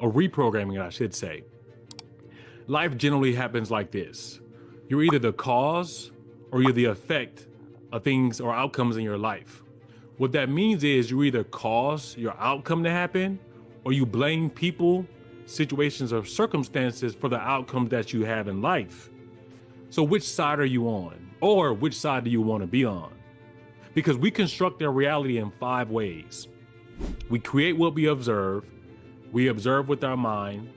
or reprogramming, I should say. Life generally happens like this. You're either the cause or you're the effect of things or outcomes in your life. What that means is you either cause your outcome to happen or you blame people, situations, or circumstances for the outcomes that you have in life. So which side are you on? Or which side do you want to be on? Because we construct our reality in 5 ways. We create what we observe with our mind,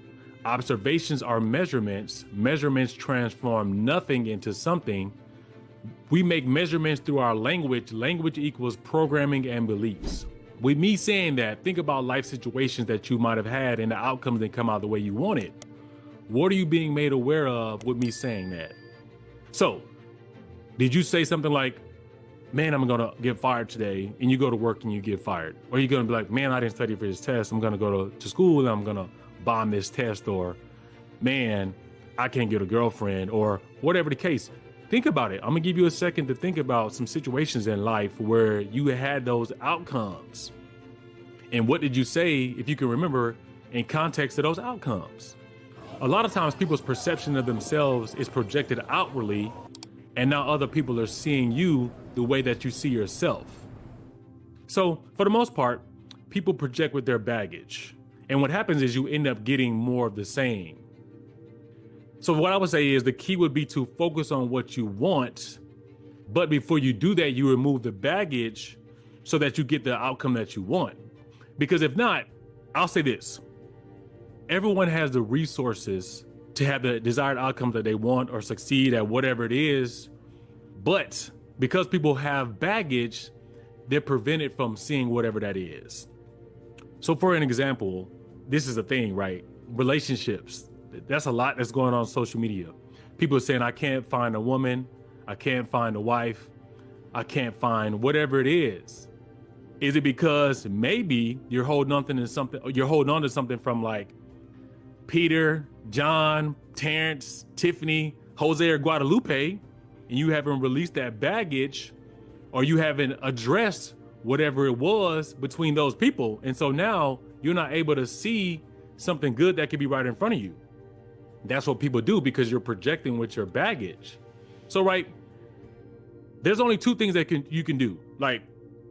observations are measurements, measurements transform nothing into something. We make measurements through our language, language equals programming and beliefs. With me saying that, think about life situations that you might have had and the outcomes didn't come out the way you wanted. What are you being made aware of with me saying that? So, did you say something like, man, I'm gonna get fired today, and you go to work and you get fired? Or are you gonna be like, man, I didn't study for this test, I'm gonna go to school and I'm gonna bomb this test, or man, I can't get a girlfriend, or whatever the case. Think about it. I'm gonna give you a second to think about some situations in life where you had those outcomes. And what did you say, if you can remember, in context of those outcomes? A lot of times people's perception of themselves is projected outwardly, and now other people are seeing you the way that you see yourself. So for the most part, people project with their baggage. And what happens is you end up getting more of the same. So what I would say is the key would be to focus on what you want, but before you do that, you remove the baggage so that you get the outcome that you want. Because if not, I'll say this, everyone has the resources to have the desired outcome that they want or succeed at whatever it is, but because people have baggage, they're prevented from seeing whatever that is. So for an example, this is a thing, right? Relationships. That's a lot that's going on social media. People are saying, I can't find a woman, I can't find a wife, I can't find whatever it is. Is it because maybe you're holding on to something from like Peter, John, Terrence, Tiffany, Jose, or Guadalupe, and you haven't released that baggage, or you haven't addressed whatever it was between those people. And so now you're not able to see something good that could be right in front of you. That's what people do because you're projecting with your baggage. So, right, there's only 2 things that you can do. Like,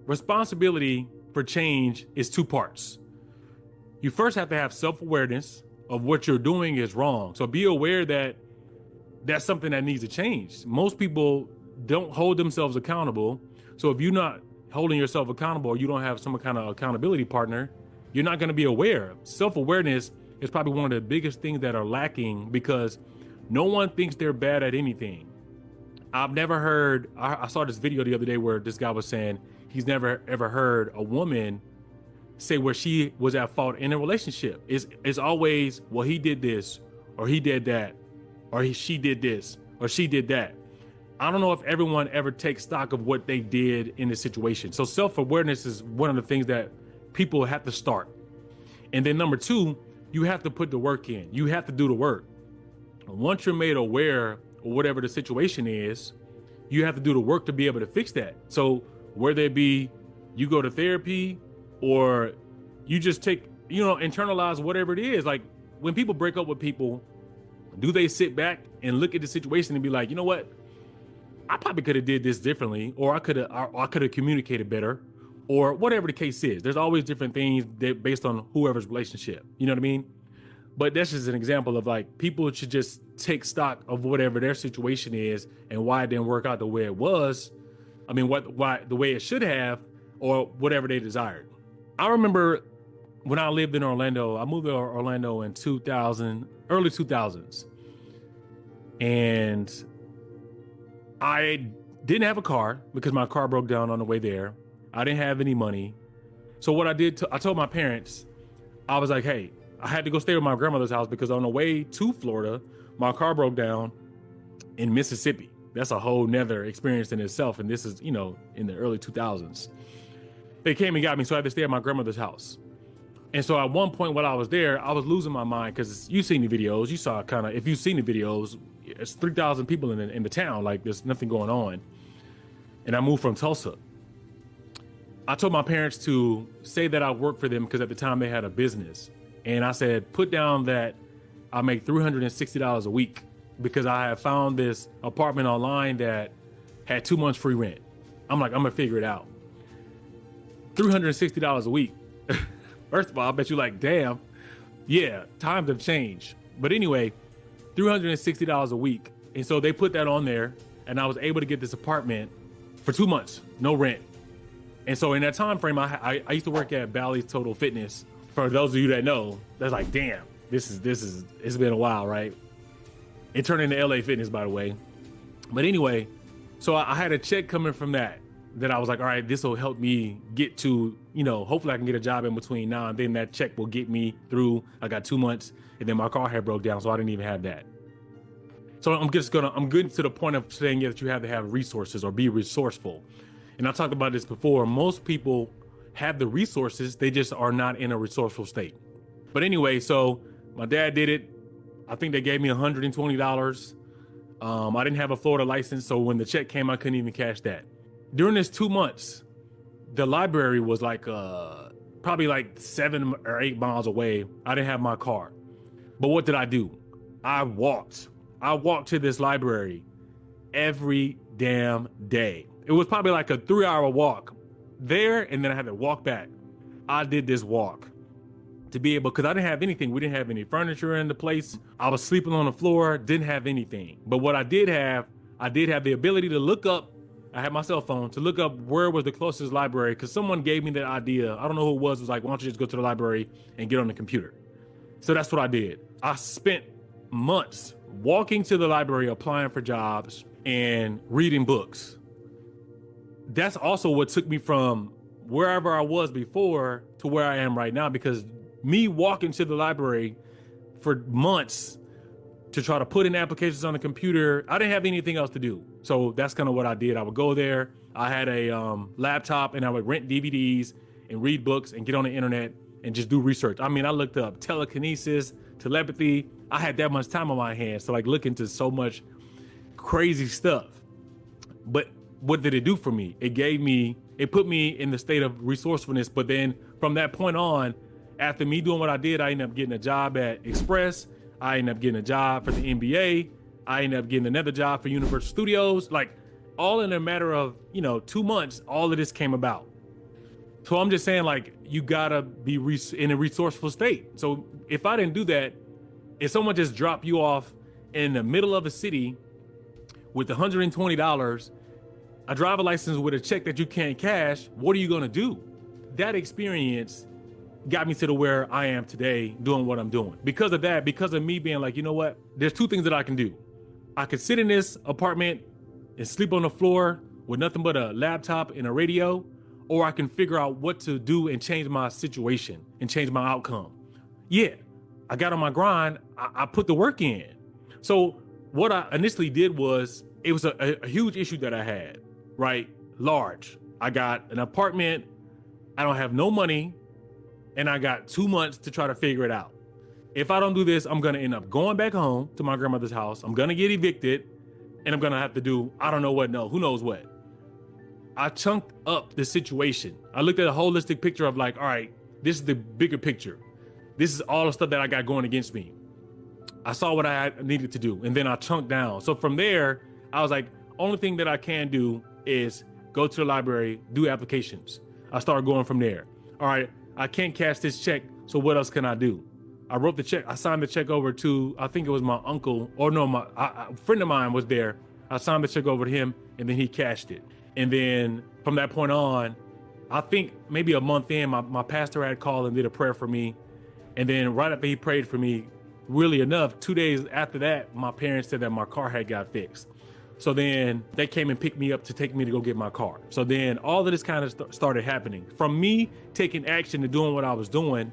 responsibility for change is 2 parts. You first have to have self-awareness of what you're doing is wrong. So be aware that that's something that needs to change. Most people don't hold themselves accountable. So if you're not holding yourself accountable, or you don't have some kind of accountability partner, you're not going to be aware. Self-awareness is probably one of the biggest things that are lacking because no one thinks they're bad at anything. I've never heard, I saw this video the other day where this guy was saying he's never ever heard a woman say where she was at fault in a relationship. It's always, well, he did this, or he did that, or she did this, or she did that. I don't know if everyone ever takes stock of what they did in the situation. So self-awareness is one of the things that people have to start. And then number 2, you have to put the work in. You have to do the work. Once you're made aware of whatever the situation is, you have to do the work to be able to fix that. So whether it be you go to therapy or you just internalize whatever it is. Like when people break up with people, do they sit back and look at the situation and be like, you know what? I probably could have did this differently, or I could have communicated better, or whatever the case is. There's always different things based on whoever's relationship. You know what I mean? But that's just an example of like, people should just take stock of whatever their situation is and why it didn't work out the way it was. I mean, why the way it should have, or whatever they desired. I remember when I lived in Orlando, I moved to Orlando in early 2000s. And I didn't have a car because my car broke down on the way there. I didn't have any money. So what I did, I told my parents, I was like, hey, I had to go stay with my grandmother's house because on the way to Florida, my car broke down in Mississippi. That's a whole nother experience in itself. And this is, in the early 2000s. They came and got me, so I had to stay at my grandmother's house. And so at one point while I was there, I was losing my mind because you've seen the videos. You saw if you've seen the videos, it's 3,000 people in the town. Like there's nothing going on. And I moved from Tulsa. I told my parents to say that I worked for them because at the time they had a business. And I said, put down that I make $360 a week because I have found this apartment online that had 2 months free rent. I'm like, I'm gonna figure it out. $360 a week. First of all, I bet you like, damn, yeah, times have changed. But anyway, $360 a week. And so they put that on there, and I was able to get this apartment for 2 months, no rent. And so in that time frame, I used to work at Bally's Total Fitness. For those of you that know, that's like, damn, it's been a while, right? It turned into LA Fitness, by the way. But anyway, so I had a check coming from that I was like, all right, this will help me get to, hopefully I can get a job in between now and then. That check will get me through. I got 2 months, and then my car had broke down, so I didn't even have that. So I'm getting to the point of saying that you have to have resources or be resourceful. And I talked about this before. Most people have the resources, they just are not in a resourceful state. But anyway, so my dad did it. I think they gave me $120. I didn't have a Florida license, so when the check came, I couldn't even cash that. During this 2 months, the library was like probably like 7 or 8 miles away. I didn't have my car. But what did I do? I walked to this library every damn day. It was probably like a 3-hour walk there, and then I had to walk back. I did this walk to be able, because I didn't have anything. We didn't have any furniture in the place. I was sleeping on the floor, didn't have anything. But what I did have the ability to look up. I had my cell phone to look up where was the closest library, because someone gave me that idea. I don't know who it was like, why don't you just go to the library and get on the computer? So that's what I did. I spent months walking to the library, applying for jobs and reading books. That's also what took me from wherever I was before to where I am right now, because me walking to the library for months to try to put in applications on the computer, I didn't have anything else to do. So that's kind of what I did. I would go there. I had a laptop, and I would rent DVDs and read books and get on the internet and just do research. I mean, I looked up telekinesis, telepathy. I had that much time on my hands to like look into so much crazy stuff. But what did it do for me? It put me in the state of resourcefulness. But then from that point on, after me doing what I did, I ended up getting a job at Express. I ended up getting a job for the NBA. I ended up getting another job for Universal Studios. Like, all in a matter of, 2 months, all of this came about. So I'm just saying, like, you gotta be in a resourceful state. So if I didn't do that, if someone just dropped you off in the middle of a city with $120, a driver license with a check that you can't cash, what are you gonna do? That experience got me to the where I am today doing what I'm doing. Because of that, because of me being like, you know what? There's 2 things that I can do. I could sit in this apartment and sleep on the floor with nothing but a laptop and a radio, or I can figure out what to do and change my situation and change my outcome. Yeah, I got on my grind. I put the work in. So what I initially did was, it was a huge issue that I had, right? Large. I got an apartment. I don't have no money. And I got 2 months to try to figure it out. If I don't do this, I'm gonna end up going back home to my grandmother's house. I'm gonna get evicted, and I'm gonna have to do, I don't know what, who knows what. I chunked up the situation. I looked at a holistic picture of like, all right, this is the bigger picture. This is all the stuff that I got going against me. I saw what I needed to do, and then I chunked down. So from there, I was like, only thing that I can do is go to the library, do applications. I started going from there. All right, I can't cash this check, so what else can I do? I wrote the check. I signed the check over to, I think it was my uncle, or no, a friend of mine was there. I signed the check over to him, and then he cashed it. And then from that point on, I think maybe a month in, my pastor had called and did a prayer for me. And then right after he prayed for me, really enough, 2 days after that, my parents said that my car had got fixed. So then they came and picked me up to take me to go get my car. So then all of this kind of started happening. From me taking action and doing what I was doing,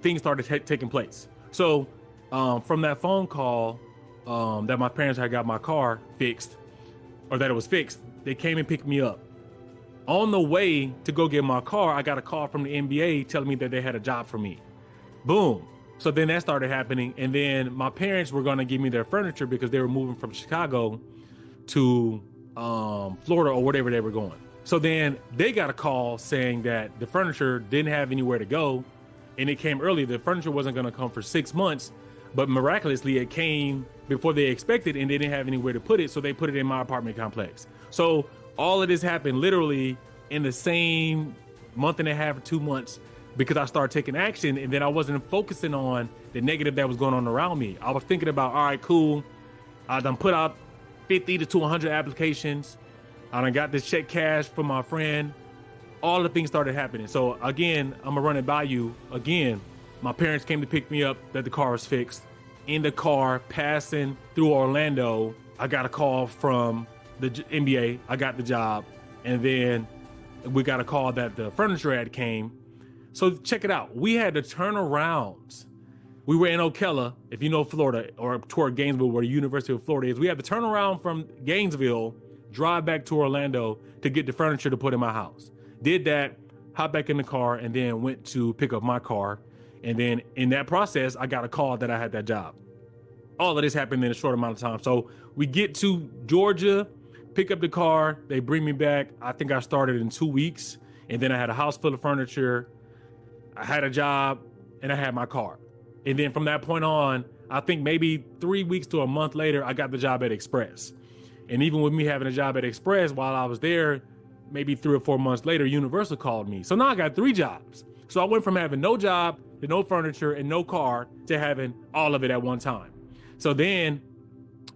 things started taking place. So from that phone call that my parents had got my car fixed, or that it was fixed, they came and picked me up. On the way to go get my car, I got a call from the NBA telling me that they had a job for me. Boom. So then that started happening. And then my parents were going to give me their furniture because they were moving from Chicago to Florida or whatever they were going. So then they got a call saying that the furniture didn't have anywhere to go. and it came early. The furniture wasn't going to come for 6 months, but miraculously it came before they expected, and they didn't have anywhere to put it, so they put it in my apartment complex. So all of this happened literally in the same month and a half or 2 months, because I started taking action, and then I wasn't focusing on the negative that was going on around me. I was thinking about, all right, cool, I done put out 50 to 100 applications. I done got this check cash from my friend. All the things started happening. So again, I'm gonna run it by you again. My parents came to pick me up, that the car was fixed. In the car, passing through Orlando, I got a call from the NBA. I got the job. And then we got a call that the furniture ad came. So check it out. We had to turn around. We were in Ocala, if you know Florida, or toward Gainesville, where the University of Florida is. We had to turn around from Gainesville, drive back to Orlando to get the furniture to put in my house. Did that, hopped back in the car, and then went to pick up my car. And then in that process, I got a call that I had that job. All of this happened in a short amount of time. So we get to Georgia, pick up the car, they bring me back. I think I started in 2 weeks. And then I had a house full of furniture. I had a job, and I had my car. And then from that point on, I think maybe 3 weeks to a month later, I got the job at Express. And even with me having a job at Express while I was there, maybe 3 or 4 months later, Universal called me. So now I got 3 jobs. So I went from having no job to no furniture and no car to having all of it at one time. So then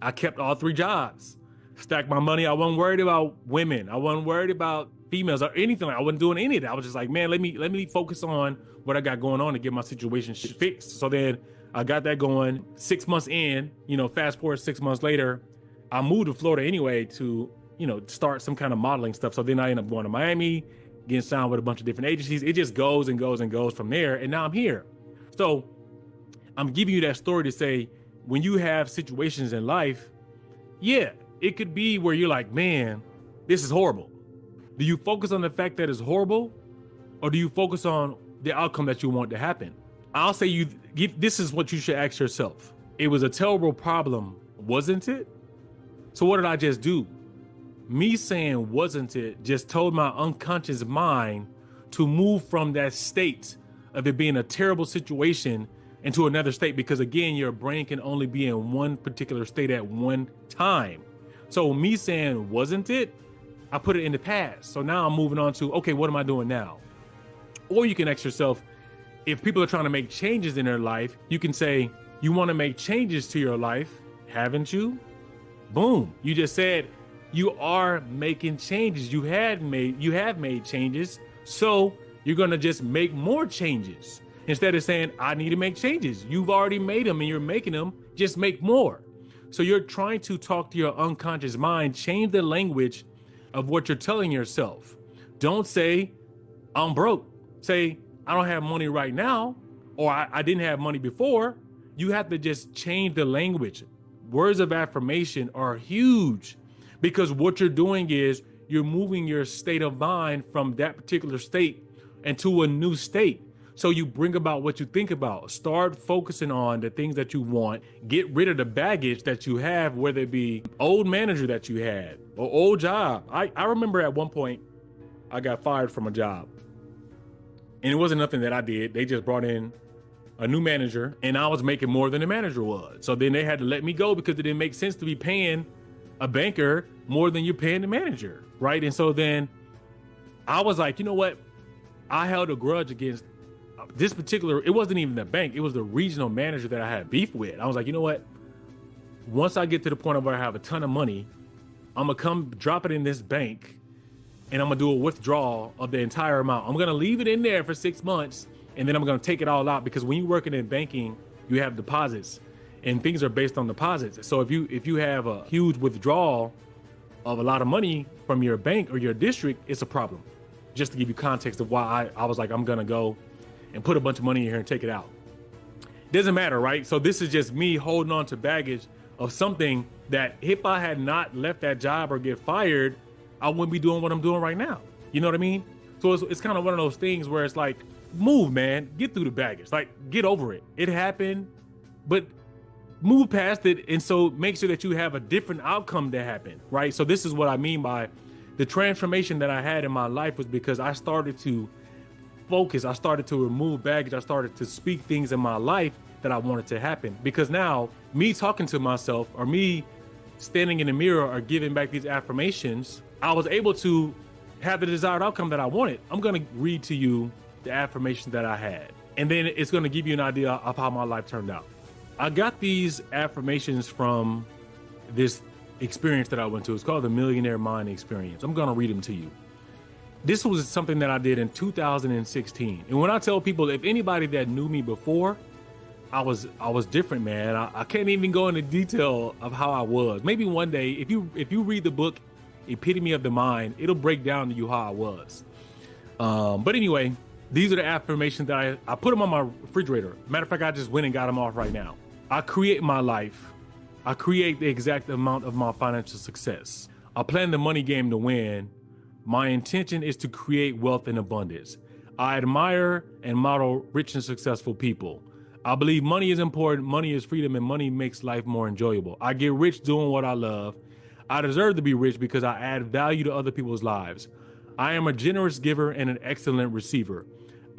I kept all 3 jobs, stacked my money. I wasn't worried about women. I wasn't worried about females or anything. I wasn't doing any of that. I was just like, man, let me focus on what I got going on to get my situation fixed. So then I got that going. 6 months in, fast forward 6 months later, I moved to Florida anyway to, start some kind of modeling stuff. So then I ended up going to Miami, getting signed with a bunch of different agencies. It just goes and goes and goes from there. And now I'm here. So I'm giving you that story to say, when you have situations in life, yeah, it could be where you're like, man, this is horrible. Do you focus on the fact that it's horrible, or do you focus on the outcome that you want to happen? I'll say this is what you should ask yourself. It was a terrible problem, wasn't it? So what did I just do? Me saying wasn't it just told my unconscious mind to move from that state of it being a terrible situation into another state, because again, your brain can only be in one particular state at one time. So me saying wasn't it, I put it in the past. So now I'm moving on to, okay, what am I doing now? Or you can ask yourself, if people are trying to make changes in their life, you can say, you want to make changes to your life, haven't you? Boom. You just said you are making changes. You have made changes. So you're going to just make more changes. Instead of saying, I need to make changes. You've already made them and you're making them, just make more. So you're trying to talk to your unconscious mind, change the language of what you're telling yourself. Don't say, I'm broke. Say, I don't have money right now, or I didn't have money before. You have to just change the language. Words of affirmation are huge, because what you're doing is you're moving your state of mind from that particular state into a new state. So you bring about what you think about. Start focusing on the things that you want. Get rid of the baggage that you have, whether it be old manager that you had or old job. I remember at one point I got fired from a job, and it wasn't nothing that I did. They just brought in a new manager, and I was making more than the manager was. So then they had to let me go, because it didn't make sense to be paying a banker more than you're paying the manager, right? And so then I was like, you know what? I held a grudge against this particular, it wasn't even the bank, it was the regional manager that I had beef with. I was like, you know what? Once I get to the point where I have a ton of money, I'm gonna come drop it in this bank, and I'm gonna do a withdrawal of the entire amount. I'm gonna leave it in there for 6 months, and then I'm gonna take it all out, because when you're working in banking, you have deposits, and things are based on deposits. So if you have a huge withdrawal of a lot of money from your bank or your district, it's a problem. Just to give you context of why I was like, I'm gonna go and put a bunch of money in here and take it out. Doesn't matter, right? So this is just me holding on to baggage of something that if I had not left that job or get fired, I wouldn't be doing what I'm doing right now. You know what I mean? So it's kind of one of those things where it's like, move, man, get through the baggage, like get over it. It happened, but move past it. And so make sure that you have a different outcome to happen, right? So this is what I mean by the transformation that I had in my life, was because I started to focus. I started to remove baggage. I started to speak things in my life that I wanted to happen. Because now, me talking to myself or me standing in the mirror or giving back these affirmations, I was able to have the desired outcome that I wanted. I'm going to read to you the affirmation that I had, and then it's going to give you an idea of how my life turned out. I got these affirmations from this experience that I went to. It's called the Millionaire Mind Experience. I'm going to read them to you. This was something that I did in 2016. And when I tell people, if anybody that knew me before, I was different, man. I can't even go into detail of how I was. Maybe one day, if you read the book Epitome of the Mind, it'll break down to you how I was. But anyway, these are the affirmations that I put them on my refrigerator. Matter of fact, I just went and got them off right now. I create my life. I create the exact amount of my financial success. I plan the money game to win. My intention is to create wealth and abundance. I admire and model rich and successful people. I believe money is important, money is freedom, and money makes life more enjoyable. I get rich doing what I love. I deserve to be rich because I add value to other people's lives. I am a generous giver and an excellent receiver.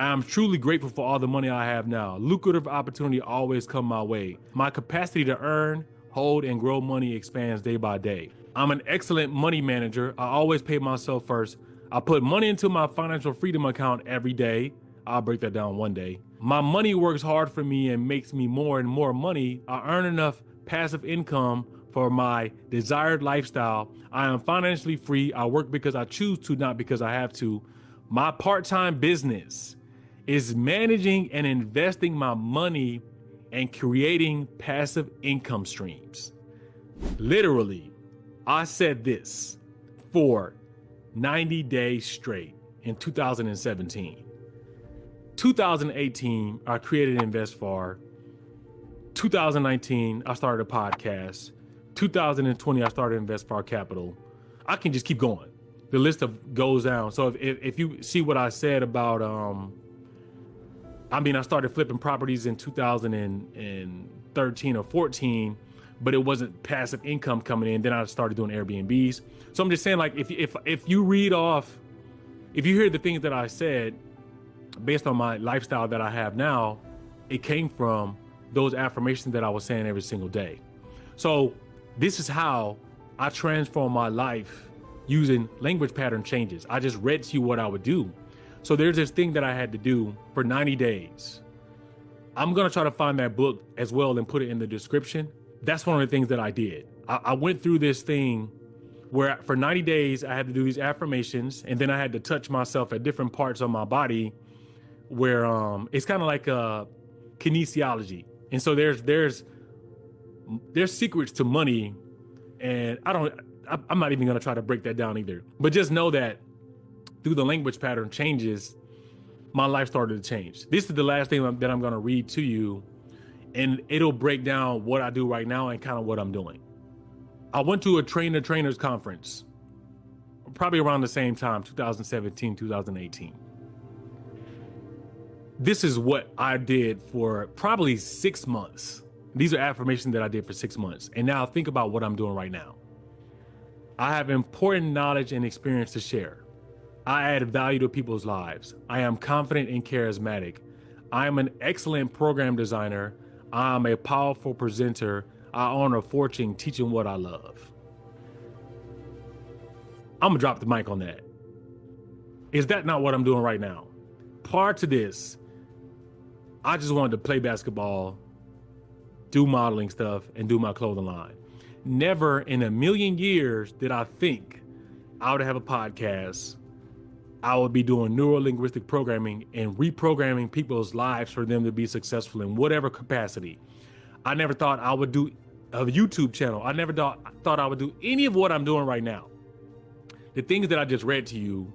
I am truly grateful for all the money I have now. Lucrative opportunity always come my way. My capacity to earn, hold, and grow money expands day by day. I'm an excellent money manager. I always pay myself first. I put money into my financial freedom account every day. I'll break that down one day. My money works hard for me and makes me more and more money. I earn enough passive income for my desired lifestyle. I am financially free. I work because I choose to, not because I have to. My part-time business is managing and investing my money and creating passive income streams. Literally, I said this for 90 days straight in 2017. 2018, I created InvestFar. 2019, I started a podcast. 2020, I started InvestFar Capital. I can just keep going. The list goes down. So if you see what I said about, I started flipping properties in 2013 or 14, but it wasn't passive income coming in. Then I started doing Airbnbs. So I'm just saying, like, if you read off, if you hear the things that I said, based on my lifestyle that I have now, it came from those affirmations that I was saying every single day. So this is how I transform my life using language pattern changes. I just read to you what I would do. So there's this thing that I had to do for 90 days. I'm going to try to find that book as well and put it in the description. That's one of the things that I did. I went through this thing where for 90 days I had to do these affirmations, and then I had to touch myself at different parts of my body where it's kind of like a kinesiology. And so there's secrets to money, and I'm not even going to try to break that down either. But just know that through the language pattern changes, my life started to change. This is the last thing that I'm going to read to you, and it'll break down what I do right now and kind of what I'm doing. I went to a trainers conference probably around the same time, 2017, 2018. This is what I did for probably 6 months. These are affirmations that I did for 6 months. And now think about what I'm doing right now. I have important knowledge and experience to share. I add value to people's lives. I am confident and charismatic. I am an excellent program designer. I am a powerful presenter. I own a fortune teaching what I love. I'm gonna drop the mic on that. Is that not what I'm doing right now? Prior to this, I just wanted to play basketball, do modeling stuff, and do my clothing line. Never in a million years did I think I would have a podcast. I would be doing neuro-linguistic programming and reprogramming people's lives for them to be successful in whatever capacity. I never thought I would do a YouTube channel. I never thought I would do any of what I'm doing right now. The things that I just read to you,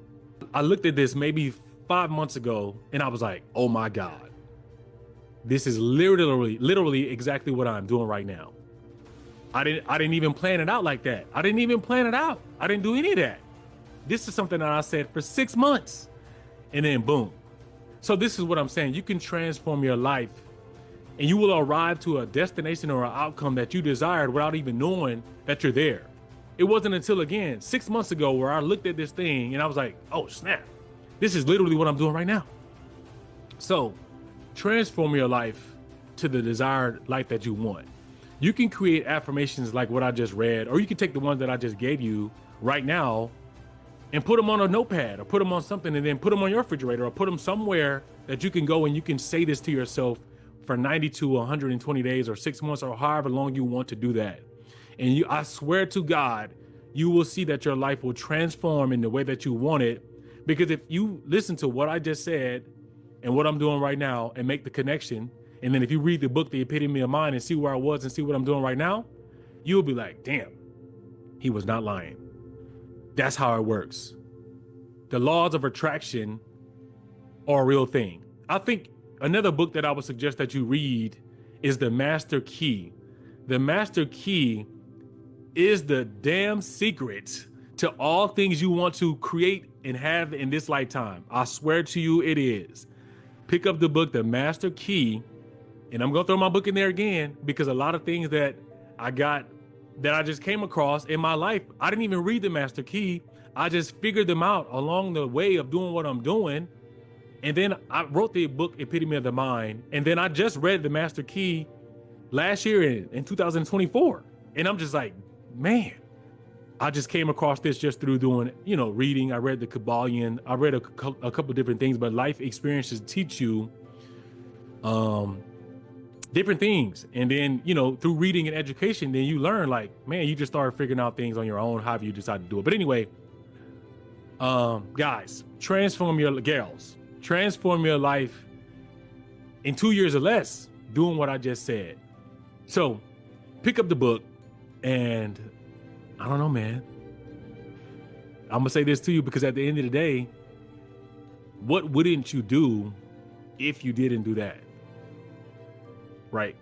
I looked at this maybe 5 months ago and I was like, oh my God. This is literally exactly what I'm doing right now. I didn't even plan it out like that. I didn't even plan it out. I didn't do any of that. This is something that I said for 6 months, and then boom. So this is what I'm saying. You can transform your life, and you will arrive to a destination or an outcome that you desired without even knowing that you're there. It wasn't until, again, 6 months ago where I looked at this thing and I was like, oh snap, this is literally what I'm doing right now. So transform your life to the desired life that you want. You can create affirmations like what I just read, or you can take the ones that I just gave you right now and put them on a notepad or put them on something and then put them on your refrigerator or put them somewhere that you can go and you can say this to yourself for 90 to 120 days or 6 months or however long you want to do that. And I swear to God, you will see that your life will transform in the way that you want it. Because if you listen to what I just said and what I'm doing right now and make the connection, and then if you read the book, The Epitome of Mind, and see where I was and see what I'm doing right now, you'll be like, damn, he was not lying. That's how it works. The laws of attraction are a real thing. I think another book that I would suggest that you read is The Master Key. The Master Key is the damn secret to all things you want to create and have in this lifetime. I swear to you, it is. Pick up the book, The Master Key, and I'm going to throw my book in there again because a lot of things that I just came across in my life, I didn't even read The Master Key. I just figured them out along the way of doing what I'm doing. And then I wrote the book, Epitome of the Mind. And then I just read The Master Key last year in 2024. And I'm just like, man, I just came across this just through doing, reading. I read the Kabbalion. I read a couple different things, but life experiences teach you different things. And then, through reading and education, then you learn like, man, you just start figuring out things on your own, however you decide to do it. But anyway, guys, transform your life in 2 years or less doing what I just said. So pick up the book and I don't know, man. I'm gonna say this to you because at the end of the day, what wouldn't you do if you didn't do that? Right?